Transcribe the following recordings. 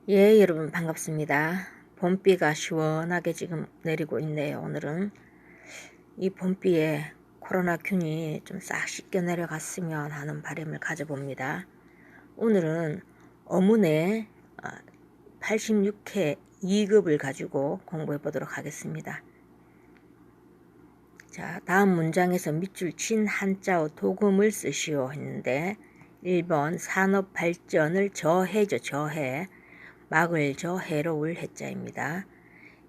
예, 여러분 반갑습니다. 봄비가 시원하게 지금 내리고 있네요. 오늘은 이 봄비에 코로나균이 좀 싹 씻겨 내려갔으면 하는 바람을 가져봅니다. 오늘은 어문의 86회 2급을 가지고 공부해 보도록 하겠습니다. 자, 다음 문장에서 밑줄 친 한자어 도금을 쓰시오 했는데 1번 산업 발전을 저해죠. 저해. 막을 저 해로울 해자입니다.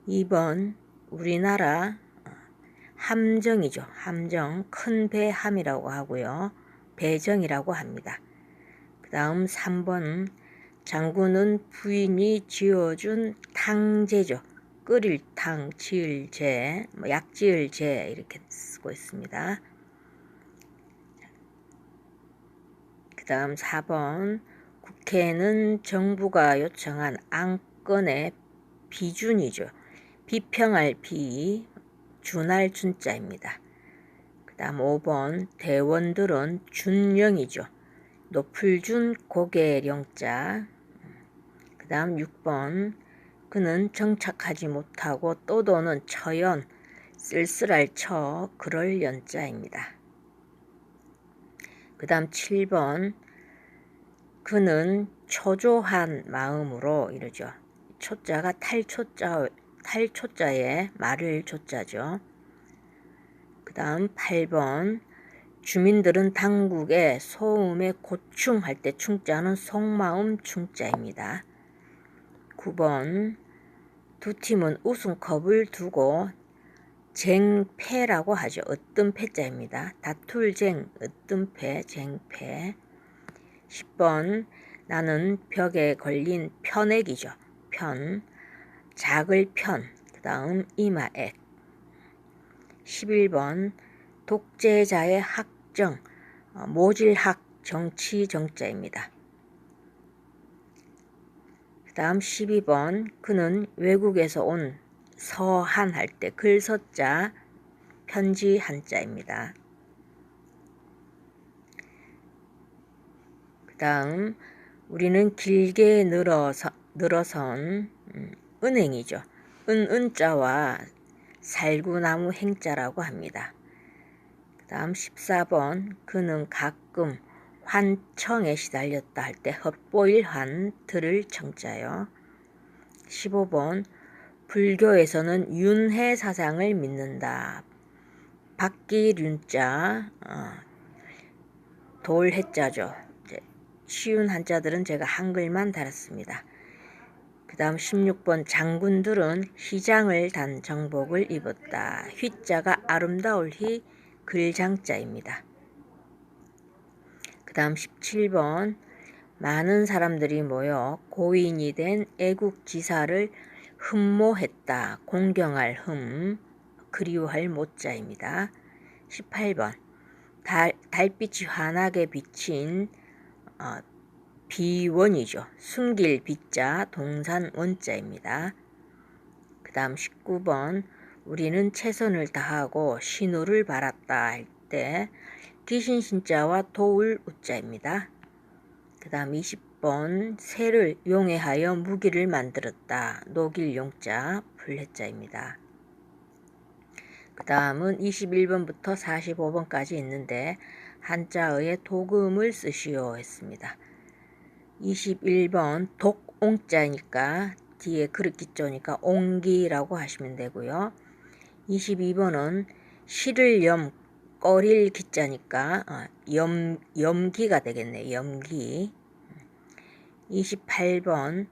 2번 우리나라 함정이죠. 함정 큰 배함이라고 하고요. 배정이라고 합니다. 그 다음 3번 장군은 부인이 지어준 탕제죠. 끓일 탕, 지을 제, 약 지을 제 이렇게 쓰고 있습니다. 그 다음 4번 국회는 정부가 요청한 안건의 비준이죠. 비평할 비, 준할 준자입니다. 그 다음 5번 대원들은 준령이죠. 높을 준 고개령자. 그 다음 6번 그는 정착하지 못하고 떠도는 처연, 쓸쓸할 처, 그럴 연자입니다. 그 다음 7번 그는 초조한 마음으로 이러죠. 초자가 탈초자에 말을 초자죠. 그 다음 8번 주민들은 당국의 소음에 고충할 때 충자는 속마음 충자입니다. 9번 두 팀은 우승컵을 두고 쟁패라고 하죠. 으뜸패자입니다. 다툴쟁, 으뜸패, 쟁패. 10번 나는 벽에 걸린 편액이죠. 편, 작을 편, 그 다음 이마액. 11번 독재자의 학정, 모질학, 정치 정자입니다. 그 다음 12번 그는 외국에서 온 서한 할 때 글서자, 편지 한자입니다. 그 다음 우리는 길게 늘어선 은행이죠. 은자와 살구나무 행자라고 합니다. 그 다음 14번 그는 가끔 환청에 시달렸다 할 때 헛보일 환, 들을 청자요. 15번 불교에서는 윤회 사상을 믿는다. 박기륜자, 돌해자죠. 쉬운 한자들은 제가 한글만 달았습니다. 그 다음 16번 장군들은 휘장을 단 정복을 입었다. 휘자가 아름다울 휘, 글장자입니다. 그 다음 17번 많은 사람들이 모여 고인이 된 애국지사를 흠모했다. 공경할 흠, 그리워할 모자입니다. 18번 달빛이 환하게 비친 비원이죠. 숨길 비자, 동산 원자입니다. 그 다음 19번 우리는 최선을 다하고 신우를 바랐다 할 때 기신신자와 도울 우자입니다. 그 다음 20번 새를 용해하여 무기를 만들었다. 녹일 용자, 불해자입니다. 그 다음은 21번부터 45번까지 있는데 한자어의 도금을 쓰시오 했습니다. 21번 독옹자니까 뒤에 그릇기조니까 옹기라고 하시면 되고요. 22번은 실을 꺼릴 기자니까 염기가 되겠네요. 염기. 28번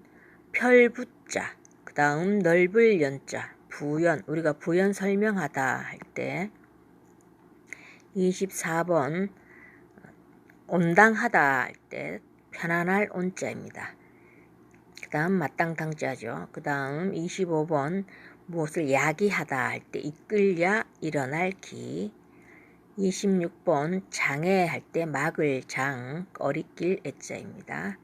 펼붓자, 그 다음 넓을 연자, 부연, 우리가 부연 설명하다 할 때 24번 온당하다 할 때 편안할 온자입니다. 그 다음 마땅당자죠. 그 다음 25번 무엇을 야기하다 할 때 이끌야 일어날 기. 26번 장애할 때 막을 장, 어리길 애자입니다.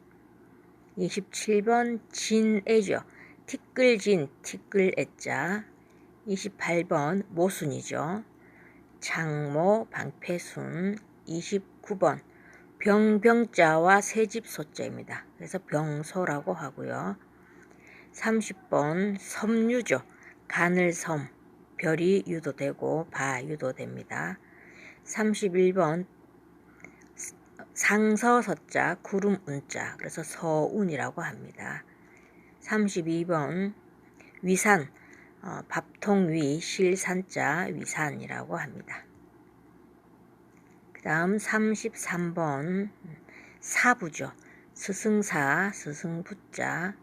27번 진애죠. 티끌진, 티끌 애자. 28번 모순이죠. 창모, 방패순. 29번 병자와 새집소자입니다. 그래서 병소라고 하고요. 30번 섬유죠. 가늘섬, 별이 유도되고 바 유도됩니다. 31번 상서서자 구름 운자, 그래서 서운이라고 합니다. 32번 위산, 밥통 위 실산자 위산이라고 합니다. 그 다음 33번 사부죠. 스승사 스승부자.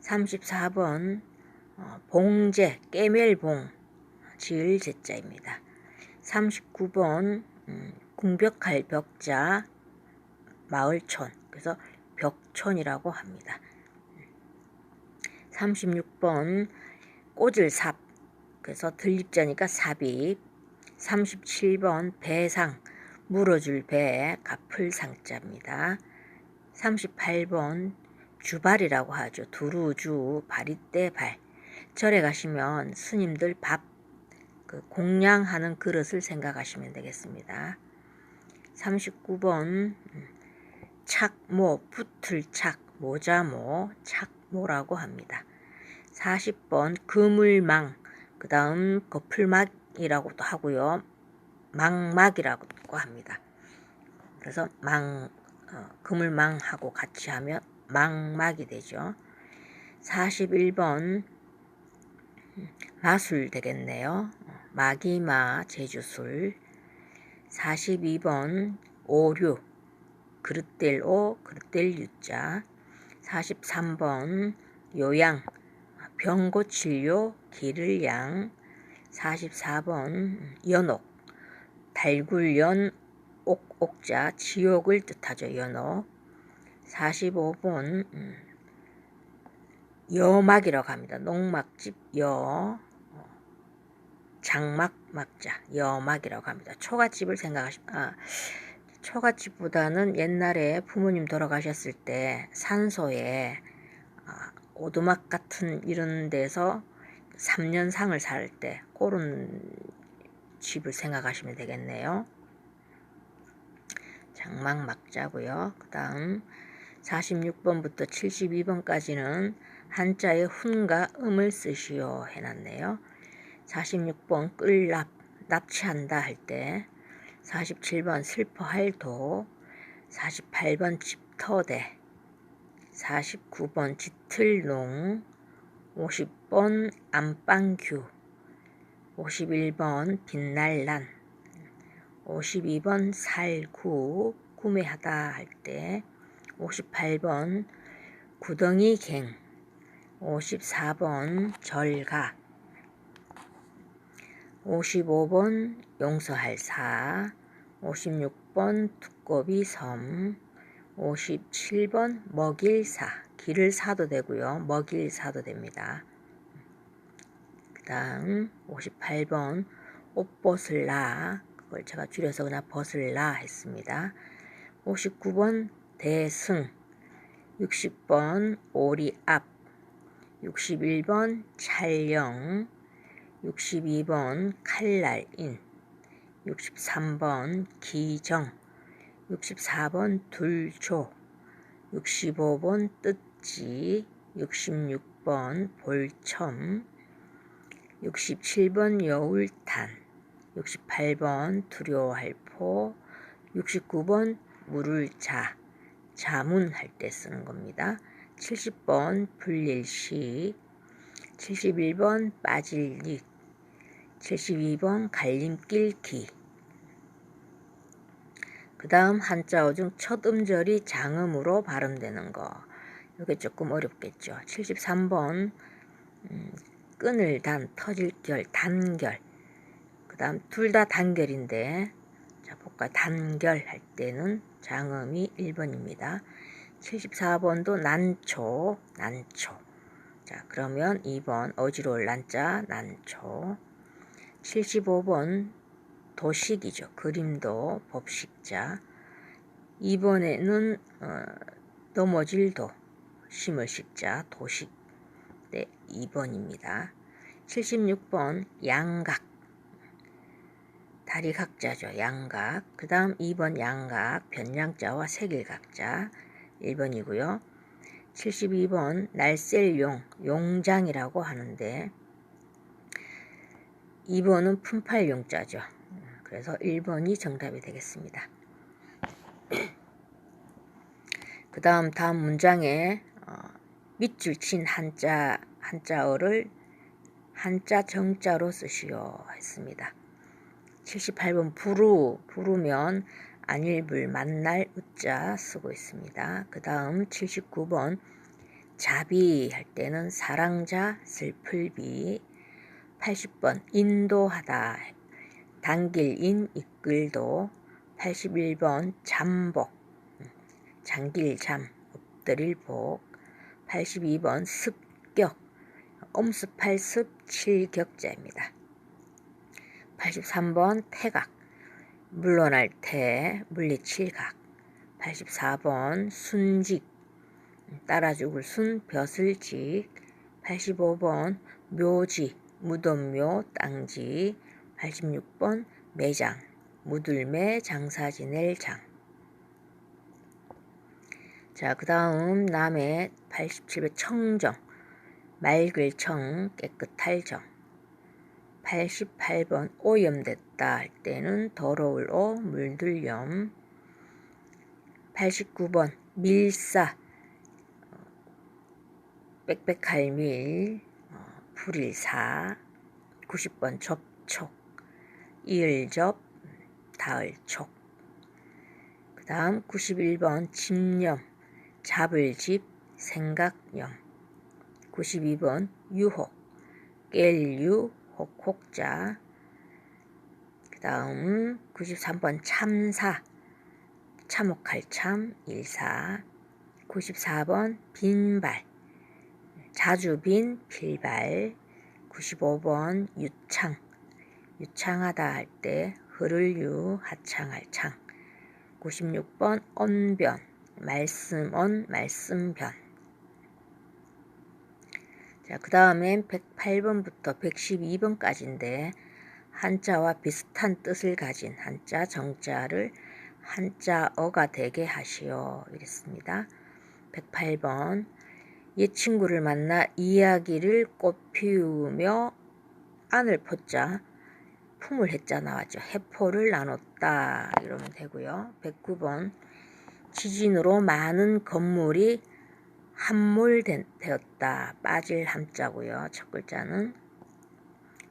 34번 봉제 깨멜봉 지을 제자입니다. 39번 궁벽할 벽자 마을촌, 그래서 벽촌이라고 합니다. 36번 꽂을 삽, 그래서 들립자니까 삽입. 37번 배상, 물어줄 배, 갚을 상자입니다. 38번 주발이라고 하죠. 두루주, 바리떼 발. 절에 가시면 스님들 밥 공양하는 그릇을 생각하시면 되겠습니다. 39번 착모, 붙을 착, 모자모, 착모라고 합니다. 40번 그물망, 그 다음 거풀막이라고도 하고요. 망막이라고 합니다. 그래서 그물망하고 같이 하면 망막이 되죠. 41번 마술 되겠네요. 마기마 제주술. 42번 오류, 그릇될 오, 그릇될 유자. 43번 요양, 병 고칠 요, 기를 양. 44번 연옥, 달굴연, 옥자, 지옥을 뜻하죠. 연옥. 45번 여막이라고 합니다. 농막집 여, 장막 막자, 여막이라고 합니다. 초가집을 초가집보다는 옛날에 부모님 돌아가셨을 때 산소에 오두막 같은 이런 데서 3년상을 살 때 그런 집을 생각하시면 되겠네요. 장막 막자고요. 그 다음 46번부터 72번까지는 한자에 훈과 음을 쓰시오 해놨네요. 46번 끌납, 납치한다 할 때. 47번 슬퍼할 도. 48번 집터대. 49번 짙을농. 50번 안방규. 51번 빛날난. 52번 살구, 구매하다 할 때. 58번 구덩이갱. 54번 절가. 55번 용서할 사. 56번 두꺼비 섬. 57번 먹일 사, 길을 사도 되고요. 먹일 사도 됩니다. 그 다음 58번 옷벗을 나, 그걸 제가 줄여서 그냥 벗을 나 했습니다. 59번 대승. 60번 오리 앞. 61번 촬영. 62번 칼날인. 63번 기정. 64번 둘조. 65번 뜯지. 66번 볼첨. 67번 여울탄. 68번 두려워할 포. 69번 물을 자, 자문할 때 쓰는 겁니다. 70번 불릴시. 71번 빠질 릭. 72번 갈림길 기. 그 다음 한자어 중 첫 음절이 장음으로 발음되는 거. 이게 조금 어렵겠죠. 73번 끈을 단, 터질 결, 단결. 그 다음 둘 다 단결인데, 자 볼까. 단결 할 때는 장음이 1번입니다. 74번도 난초, 난초. 자 그러면 2번 어지러울 난자, 난초. 75번 도식이죠. 그림도 법식자. 2번에는 넘어질 도, 심을 식자, 도식. 네, 2번입니다. 76번 양각, 다리 각자죠. 양각. 그 다음 2번 양각, 변양자와 색일각자 1번이고요. 72번 날쌘 용, 용장이라고 하는데 2번은 품팔 용자죠. 그래서 1번이 정답이 되겠습니다. 그 다음 문장에 밑줄 친 한자어를 한자 정자로 쓰시오 했습니다. 78번 부르면 안일불 만날 우자 쓰고 있습니다. 그 다음 79번 자비 할 때는 사랑자 슬플비. 80번 인도하다 당길인 이끌도. 81번 잠복 장길잠 엎드릴 복. 82번 습격 엄습할습 칠격자입니다. 83번 태각 물러날 태 물리칠 각. 84번 순직 따라 죽을 순 벼슬 직. 85번 묘지 무덤묘 땅지. 86번 매장 무들매 장사 지낼 장. 자, 그 다음 남해 87번 청정 맑을 청 깨끗할 정. 88번 오염됐다 할 때는 더러울 오 물들 염. 89번 밀사 빽빽할 밀 불일사. 90번 접촉 이을접 다을촉. 그 다음 91번 집념 잡을 집 생각념. 92번 유혹 깰유 혹혹자. 그 다음 93번 참사 참혹할 참 일사. 94번 빈발 자주 빈 필발. 95번 유창 유창하다 할 때 흐를 유 하창할 창. 96번 언변 말씀언 말씀변. 자, 그 다음엔 108번부터 112번까지인데 한자와 비슷한 뜻을 가진 한자 정자를 한자어가 되게 하시오 이랬습니다. 108번 옛 친구를 만나 이야기를 꽃피우며 안을 퍼자 품을 했자 나왔죠. 해포를 나눴다 이러면 되고요. 109번 지진으로 많은 건물이 함몰되었다. 빠질 함자고요. 첫 글자는.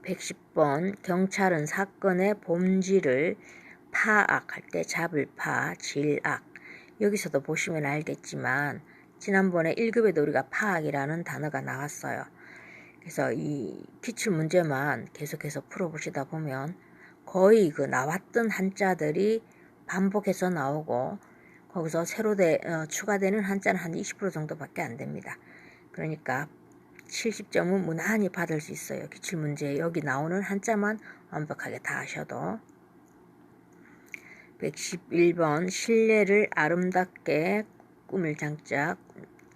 110번 경찰은 사건의 본질을 파악할 때 잡을 파 질악. 여기서도 보시면 알겠지만 지난번에 1급에도 우리가 파악이라는 단어가 나왔어요. 그래서 이 기출문제만 계속해서 풀어보시다 보면 거의 그 나왔던 한자들이 반복해서 나오고 거기서 새로 추가되는 한자는 한 20% 정도밖에 안 됩니다. 그러니까 70점은 무난히 받을 수 있어요. 기출문제에 여기 나오는 한자만 완벽하게 다 하셔도. 111번 신뢰를 아름답게 꾸밀 장자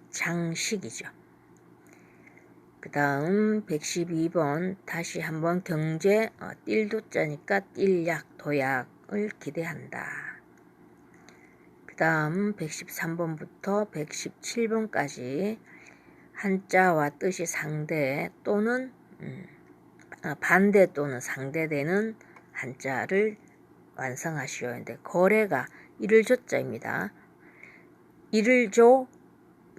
장식이죠. 그 다음 112번 다시 한번 경제 띨도자니까 띨약 도약을 기대한다. 그 다음 113번부터 117번까지 한자와 뜻이 상대 또는 반대 또는 상대되는 한자를 완성하시오. 근데 거래가 이를 조자입니다. 이를 조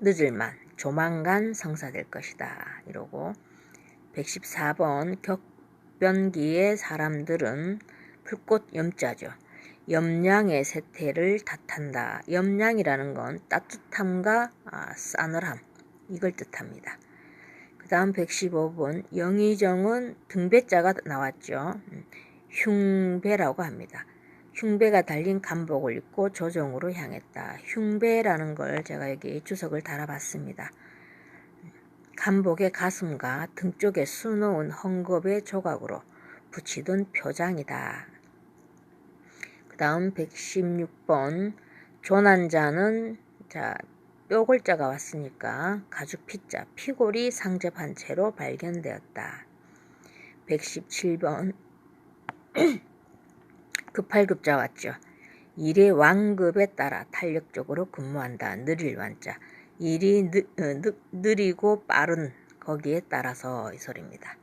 늦을만 조만간 성사될 것이다 이러고. 114번 격변기의 사람들은 풀꽃 염자죠. 염량의 세태를 탓한다. 염량이라는 건 따뜻함과 싸늘함 이걸 뜻합니다. 그 다음 115번 영의정은 등배자가 나왔죠. 흉배라고 합니다. 흉배가 달린 간복을 입고 조정으로 향했다. 흉배라는 걸 제가 여기 주석을 달아봤습니다. 간복의 가슴과 등 쪽에 수놓은 헝겊의 조각으로 붙이던 표장이다. 그 다음 116번 조난자는 뼈골자가 왔으니까 가죽 피자 피골이 상접한 채로 발견되었다. 117번 급할급자 왔죠. 일의 왕급에 따라 탄력적으로 근무한다. 느릴 완자 일이 느리고 빠른 거기에 따라서 이 소리입니다.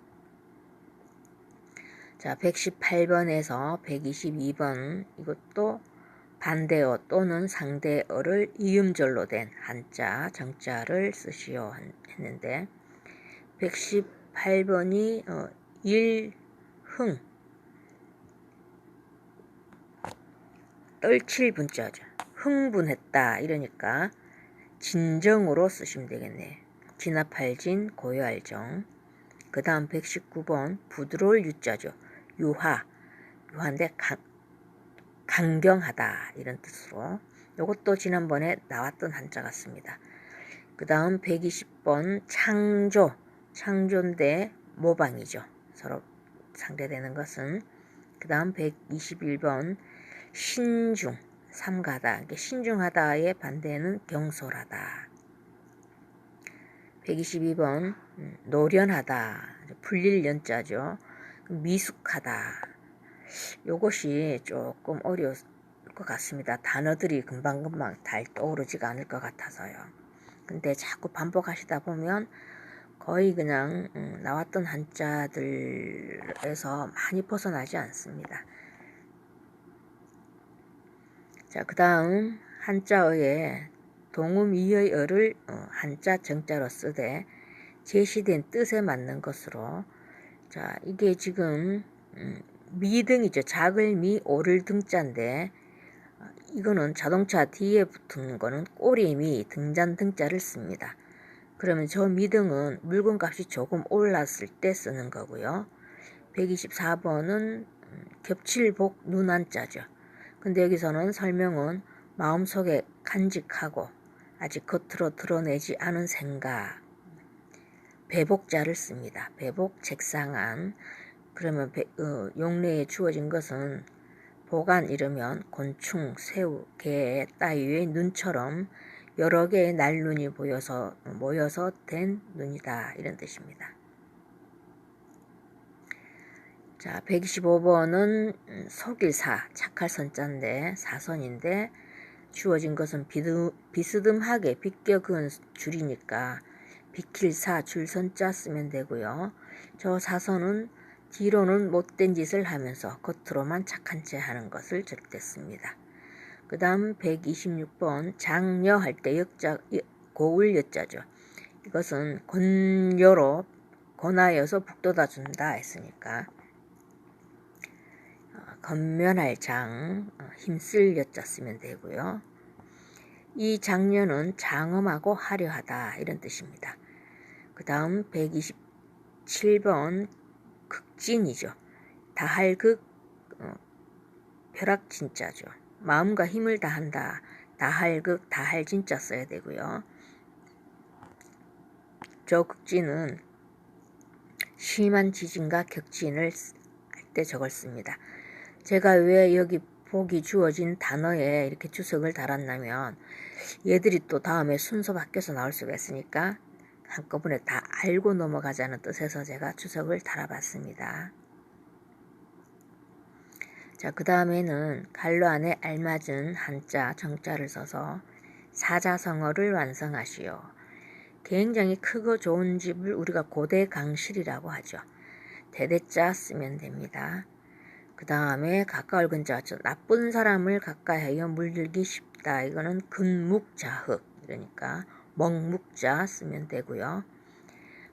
자, 118번에서 122번 이것도 반대어 또는 상대어를 이음절로 된 한자, 정자를 쓰시오 했는데 118번이 일흥 떨칠 분자죠. 흥분했다 이러니까 진정으로 쓰시면 되겠네. 진압할진 고요할정. 그 다음 119번 부드러울 유자죠. 유한데 강경하다 이런 뜻으로. 이것도 지난번에 나왔던 한자 같습니다. 그 다음 120번 창조인데 모방이죠. 서로 상대되는 것은. 그 다음 121번 신중, 삼가다. 신중하다의 반대는 경솔하다. 122번 노련하다. 풀릴 연자죠. 미숙하다. 요것이 조금 어려울 것 같습니다. 단어들이 금방금방 잘 떠오르지가 않을 것 같아서요. 근데 자꾸 반복하시다 보면 거의 그냥 나왔던 한자들에서 많이 벗어나지 않습니다. 자, 그 다음 한자어에 동음이의 어를 한자 정자로 쓰되 제시된 뜻에 맞는 것으로. 자, 이게 지금 미등이죠. 작을 미 오를 등자인데 이거는 자동차 뒤에 붙은 거는 꼬리미 등잔 등자를 씁니다. 그러면 저 미등은 물건값이 조금 올랐을 때 쓰는 거고요. 124번은 겹칠복 눈한자죠. 근데 여기서는 설명은 마음속에 간직하고 아직 겉으로 드러내지 않은 생각, 배복자를 씁니다. 배복 책상안. 그러면 용례에 주어진 것은 보간 이르면 곤충, 새우, 개, 따위의 눈처럼 여러 개의 날눈이 모여서 된 눈이다 이런 뜻입니다. 자, 125번은 속일사, 착할 선자인데 사선인데 주어진 것은 비스듬하게 비껴 그은 줄이니까 비킬사 줄선자 쓰면 되고요. 저 사선은 뒤로는 못된 짓을 하면서 겉으로만 착한 채 하는 것을 적댔습니다. 그 다음 126번 장려 할 때 고울 여자죠. 이것은 권여로 권하여서 북돋아 준다 했으니까 건면할 장, 힘쓸 여자 쓰면 되고요. 이 장려는 장엄하고 화려하다 이런 뜻입니다. 그 다음 127번 극진이죠. 다할극 벼락진자죠. 마음과 힘을 다한다. 다할극 다할진자 써야 되고요. 저 극진은 심한 지진과 격진을 할 때 저걸 씁니다. 제가 왜 여기 보기 주어진 단어에 이렇게 주석을 달았냐면 얘들이 또 다음에 순서 바뀌어서 나올 수가 있으니까 한꺼번에 다 알고 넘어가자는 뜻에서 제가 주석을 달아봤습니다. 자, 그 다음에는 갈로 안에 알맞은 한자, 정자를 써서 사자성어를 완성하시오. 굉장히 크고 좋은 집을 우리가 고대 강실이라고 하죠. 대대자 쓰면 됩니다. 그 다음에 가까울 근자, 나쁜 사람을 가까이하여 물들기 쉽다. 이거는 근묵자흑, 그러니까 먹묵자 쓰면 되고요.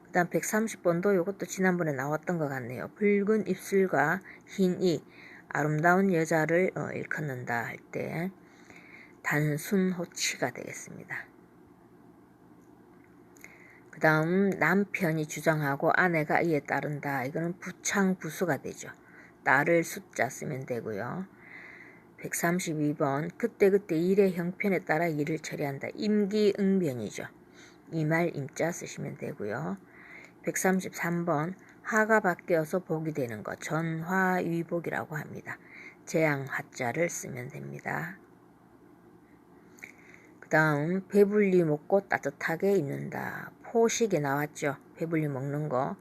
그 다음 130번도 이것도 지난번에 나왔던 것 같네요. 붉은 입술과 흰 이, 아름다운 여자를 일컫는다 할 때 단순호치가 되겠습니다. 그 다음 남편이 주장하고 아내가 이에 따른다. 이거는 부창부수가 되죠. 딸을 숫자 쓰면 되고요. 132번 그때그때 일의 형편에 따라 일을 처리한다. 임기응변이죠. 이말 임자 쓰시면 되고요. 133번 하가 바뀌어서 복이 되는 것 전화위복이라고 합니다. 재앙화자를 쓰면 됩니다. 그 다음 배불리 먹고 따뜻하게 입는다. 포식에 나왔죠. 배불리 먹는 거.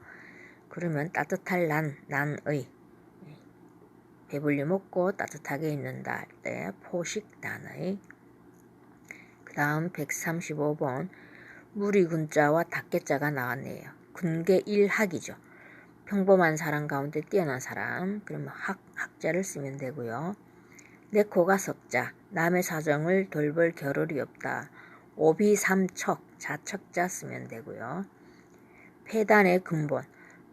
그러면 따뜻할 난의 배불리 먹고 따뜻하게 입는다 할 때 포식 난의. 그 다음 135번 무리 군자와 닭개자가 나왔네요. 군계 1학이죠. 평범한 사람 가운데 뛰어난 사람. 그러면 학자를 쓰면 되고요. 내 코가 석자. 남의 사정을 돌볼 겨를이 없다. 오비삼척. 자척자 쓰면 되고요. 폐단의 근본.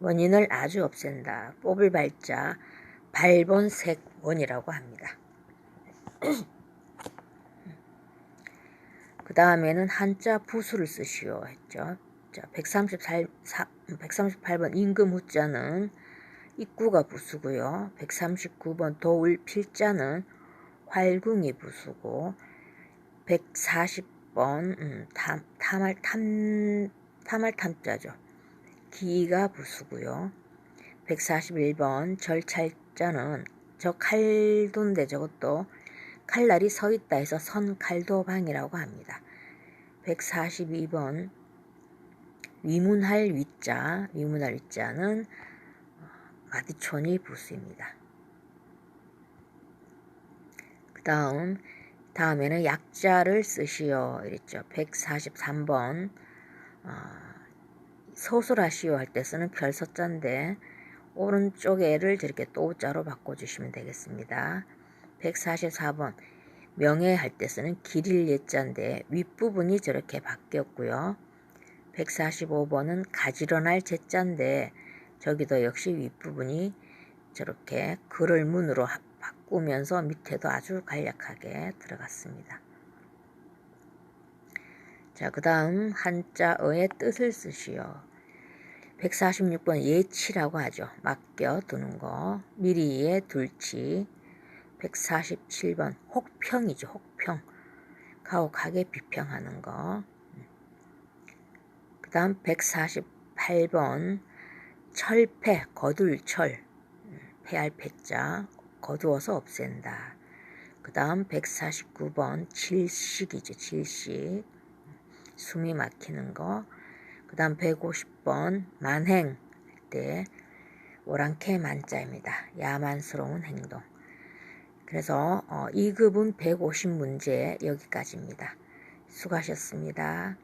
원인을 아주 없앤다. 뽑을 발자. 발본색원이라고 합니다. 그 다음에는 한자 부수를 쓰시오 했죠. 자, 138번 임금 후자는 입구가 부수고요. 139번 도울 필자는 활궁이 부수고 140번 탐자죠. 기가 부수고요. 141번 절찰자는 저 칼도인데 저것도 칼날이 서있다 해서 선칼도방이라고 합니다. 142번 위문할 위자는 마디촌이 부수입니다. 그 다음에는 약자를 쓰시오 이랬죠. 143번 소설하시오 할 때 쓰는 별서자인데 오른쪽에를 저렇게 또자로 바꿔주시면 되겠습니다. 144번 명예할 때 쓰는 길일 예자인데 윗부분이 저렇게 바뀌었고요. 145번은 가지런할 제자인데 저기도 역시 윗부분이 저렇게 글을 문으로 바꾸면서 밑에도 아주 간략하게 들어갔습니다. 자, 그 다음 한자어의 뜻을 쓰시오. 146번 예치라고 하죠. 맡겨두는 거. 미리에 둘치. 147번 혹평이죠. 혹평. 가혹하게 비평하는 거. 그 다음 148번 철패, 거둘철. 패할 패자, 거두어서 없앤다. 그 다음 149번 질식이죠. 질식. 숨이 막히는 거. 그 다음 150번 만행 때 오랑캐 만자입니다. 야만스러운 행동. 그래서 2급은 150문제 여기까지입니다. 수고하셨습니다.